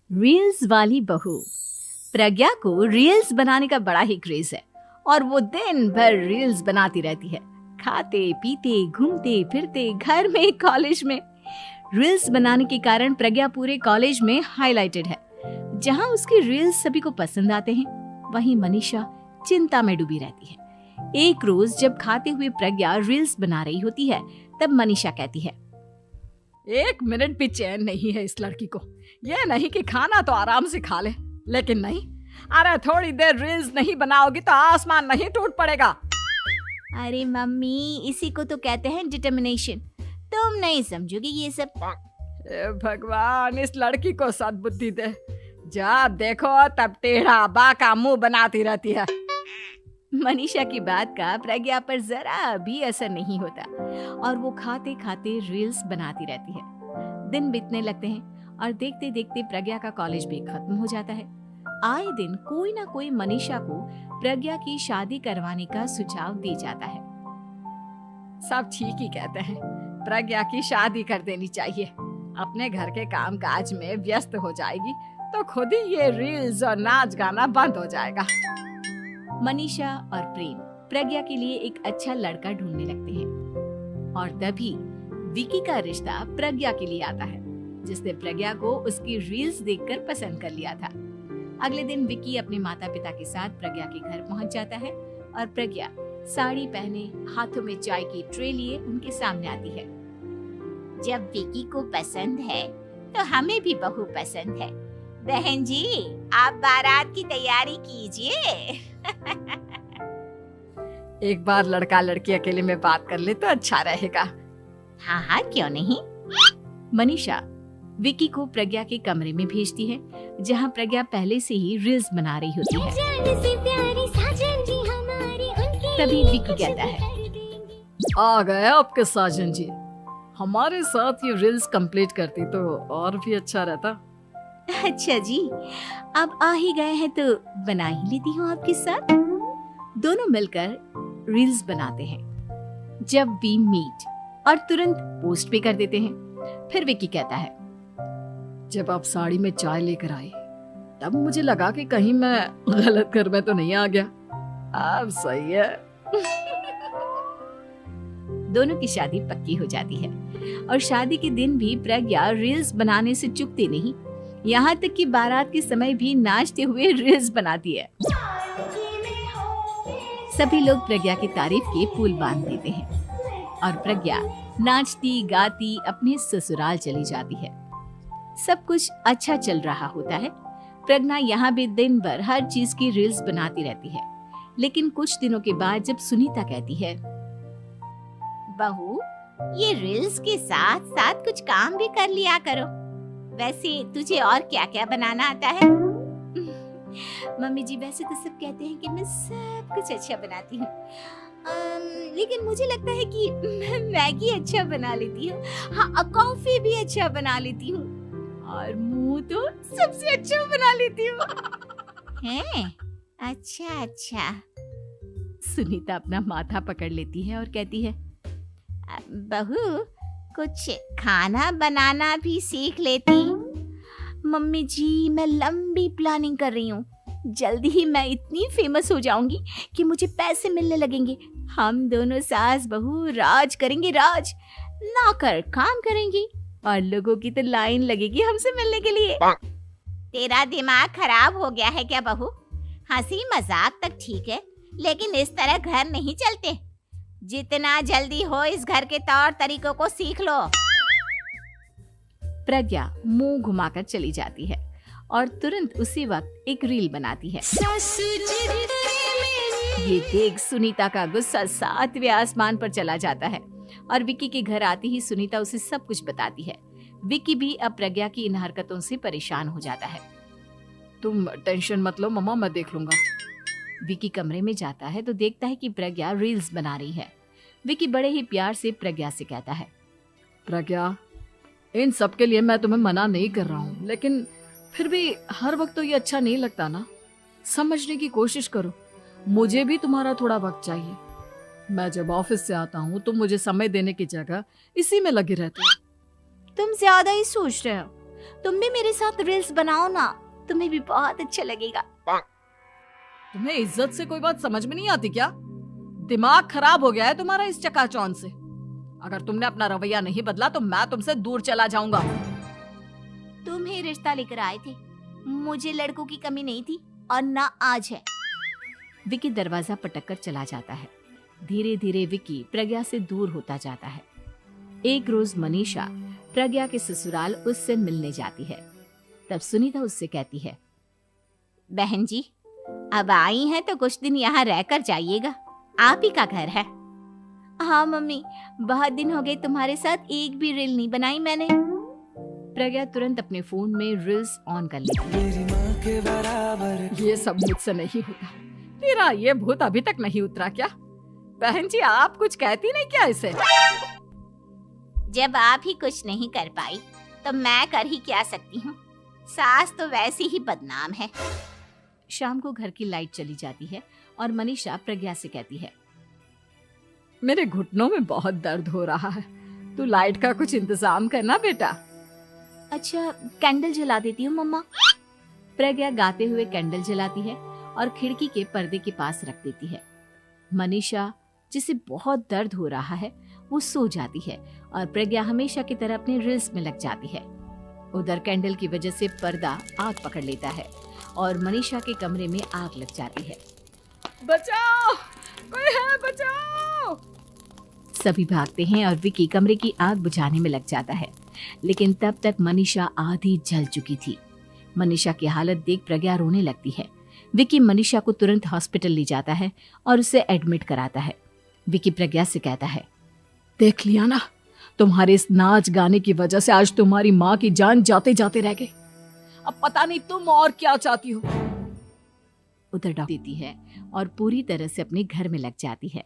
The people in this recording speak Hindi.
रील्स वाली बहू। प्रज्ञा को रील्स बनाने का बड़ा ही क्रेज है और वो दिन भर रील्स बनाती रहती है। खाते पीते घूमते फिरते घर में कॉलेज में रील्स बनाने के कारण प्रज्ञा पूरे कॉलेज में हाईलाइटेड है। जहां उसकी रील्स सभी को पसंद आते हैं, वहीं मनीषा चिंता में डूबी रहती है। एक रोज जब खाते हुए प्रज्ञा रील्स बना रही होती है, तब मनीषा कहती है, एक मिनट भी चैन नहीं है इस लड़की को। ये नहीं कि खाना तो आराम से खा ले, लेकिन नहीं, अरे थोड़ी देर रील्स नहीं बनाओगी तो आसमान नहीं टूट पड़ेगा। अरे मम्मी, इसी को तो कहते हैं डिटर्मिनेशन। तुम नहीं समझोगी ये सब। भगवान, इस लड़की को सद्बुद्धि दे। जब देखो तब टेढ़ा बाका मुंह बनाती रहती है। मनीषा की बात का प्रज्ञा पर जरा भी असर नहीं होता और वो खाते खाते रील्स बनाती रहती है। दिन बीतने लगते हैं और देखते देखते प्रज्ञा का कॉलेज भी खत्म हो जाता है। आए दिन कोई ना कोई मनीषा को प्रज्ञा की शादी करवाने का सुझाव दे जाता है। सब ठीक ही कहते हैं, प्रज्ञा की शादी कर देनी चाहिए। अपने घर के काम काज में व्यस्त हो जाएगी तो खुद ही ये रील्स और नाच गाना बंद हो जाएगा। मनीषा और प्रेम प्रज्ञा के लिए एक अच्छा लड़का ढूंढने लगते हैं और तभी विकी का रिश्ता प्रज्ञा के लिए आता है, जिसने प्रज्ञा को उसकी रील्स देखकर पसंद कर लिया था। अगले दिन विकी अपने माता पिता के साथ प्रज्ञा के घर पहुंच जाता है और प्रज्ञा साड़ी पहने हाथों में चाय की ट्रे लिए उनके सामने आती है। जब विकी को पसंद है तो हमें भी बहू पसंद है। बहन जी, आप बारात की तैयारी कीजिए। एक बार लड़का लड़की अकेले में बात कर ले तो अच्छा रहेगा। हाँ हाँ, क्यों नहीं। मनीषा विकी को प्रज्ञा के कमरे में भेजती है, जहां प्रज्ञा पहले से ही रील्स बना रही होती है। तभी विकी कहता है, आ गए आपके साजन जी। हमारे साथ ये रील्स कंप्लीट करती तो और भी अच्छा रहता। अच्छा जी, अब आ ही गए हैं तो बना ही लेती हूँ आपके साथ। दोनों मिलकर रील्स बनाते हैं। जब वी मीट और तुरंत पोस्ट भी कर देते हैं। फिर विकी कहता है, जब आप साड़ी में चाय लेकर आई तब मुझे लगा कि कहीं मैं गलत घर में तो नहीं आ गया। अब सही है। दोनों की शादी पक्की हो जाती है और शादी के दिन भी प्रज्ञा रील्स बनाने से चूकती नहीं। यहाँ तक कि बारात के समय भी नाचते हुए रील्स बनाती है। सभी लोग प्रज्ञा की तारीफ के पुल बांध देते हैं और प्रज्ञा नाचती गाती अपने ससुराल चली जाती है। सब कुछ अच्छा चल रहा होता है। प्रज्ञा यहाँ भी दिन भर हर चीज की रील्स बनाती रहती है। लेकिन कुछ दिनों के बाद जब सुनीता कहती है, बहू, ये रील्स के साथ साथ कुछ काम भी कर लिया करो। वैसे तुझे और क्या क्या बनाना आता है? मम्मी जी, वैसे तो सब कहते हैं कि मैं सब कुछ अच्छा बनाती हूँ, लेकिन मुझे लगता है कि मैं मैगी अच्छा बना लेती हूँ। हाँ, कॉफी भी अच्छा बना लेती हूँ और मुंह तो सबसे अच्छा बना लेती हूँ। हैं? अच्छा अच्छा। सुनीता अपना माथा पकड़ लेती है और कहती है, बहू, कुछ खाना बनाना भी सीख लेती। मम्मी जी, मैं लंबी प्लानिंग कर रही हूँ। जल्दी ही मैं इतनी फेमस हो जाऊंगी कि मुझे पैसे मिलने लगेंगे। हम दोनों सास बहू राज करेंगे, राज। नौकर काम करेंगी और लोगों की तो लाइन लगेगी हमसे मिलने के लिए। तेरा दिमाग खराब हो गया है क्या बहू? हंसी मजाक तक ठीक है, लेकिन इस तरह घर नहीं चलते। जितना जल्दी हो इस घर के तौर तरीकों को सीख लो। प्रज्ञा मुंह घुमाकर चली जाती है और तुरंत उसी वक्त एक रील बनाती है। ये देख सुनीता का गुस्सा 7वें आसमान पर चला जाता है और विकी के घर आती ही सुनीता उसे सब कुछ बताती है। विकी भी अब प्रज्ञा की इन हरकतों से परेशान हो जाता है। तुम टेंशन मत लो मम्मा, मैं देख लूंगा। विकी कमरे में जाता है तो देखता है कि प्रज्ञा रील्स बना रही है। विकी बड़े ही प्यार से प्रज्ञा से कहता है, प्रज्ञा, इन सब के लिए मैं तुम्हें मना नहीं कर रहा हूँ, लेकिन फिर भी हर वक्त तो ये अच्छा नहीं लगता ना। समझने की कोशिश करो, मुझे भी तुम्हारा थोड़ा वक्त चाहिए। मैं जब ऑफिस से आता हूँ तो मुझे समय देने की जगह इसी में लगे रहते हो। तुम ज्यादा ही सोच रहे हो। तुम भी मेरे साथ रील्स बनाओ ना, तुम्हें भी बहुत अच्छा लगेगा। तुम्हें इज्जत से कोई बात समझ में नहीं आती क्या? दिमाग खराब हो गया है तुम्हारा इस चकाचौंध से। अगर तुमने अपना रवैया नहीं बदला तो मैं तुमसे दूर चला जाऊंगा। तुम ही रिश्ता लेकर आए थे, मुझे लड़कों की कमी नहीं थी और ना आज है। विकी दरवाजा पटक कर चला जाता है। धीरे धीरे विकी प्रज्ञा से दूर होता जाता है। एक रोज मनीषा प्रज्ञा के ससुराल उससे मिलने जाती है। तब सुनीता उससे कहती है, बहन जी, अब आई हैं तो कुछ दिन यहाँ रहकर जाइएगा, आप ही का घर है। हाँ मम्मी, बहुत दिन हो गए तुम्हारे साथ एक भी रील नहीं बनाई मैंने। प्रज्ञा तुरंत अपने फोन में रील्स ऑन कर लेती है। ये सब मुझसे नहीं होता। तेरा ये भूत अभी तक नहीं उतरा क्या? बहन जी, आप कुछ कहती नहीं क्या इसे? जब आप ही कुछ नहीं कर पाई तो मैं कर ही क्या सकती हूँ। सास तो वैसे ही बदनाम है। शाम को घर की लाइट चली जाती है और मनीषा प्रज्ञा से कहती है, मेरे घुटनों में बहुत दर्द हो रहा है, तू लाइट का कुछ इंतजाम करना बेटा। अच्छा, कैंडल जला देती हूँ मम्मा। प्रज्ञा गाते हुए कैंडल जलाती है और खिड़की के पर्दे के पास रख देती है। मनीषा, जिसे बहुत दर्द हो रहा है, वो सो जाती है और प्रज्ञा हमेशा की तरह अपने रील्स में लग जाती है। उधर कैंडल की वजह से पर्दा आग पकड़ लेता है और मनीषा के कमरे में आग लग जाती है। बचाओ, कोई है, बचाओ। सभी भागते हैं और विकी कमरे की आग बुझाने में लग जाता है, लेकिन तब तक मनीषा आधी जल चुकी थी। मनीषा की हालत देख प्रज्ञा रोने लगती है। विकी मनीषा को तुरंत हॉस्पिटल ले जाता है और उसे एडमिट कराता है। विकी प्रज्ञा से कहता है, देख लिया ना, तुम्हारे इस नाच गाने की वजह से आज तुम्हारी माँ की जान जाते जाते रह गई। अब पता नहीं तुम और क्या चाहती हो। उधर डॉक्टर देती है और पूरी तरह से अपने घर में लग जाती है।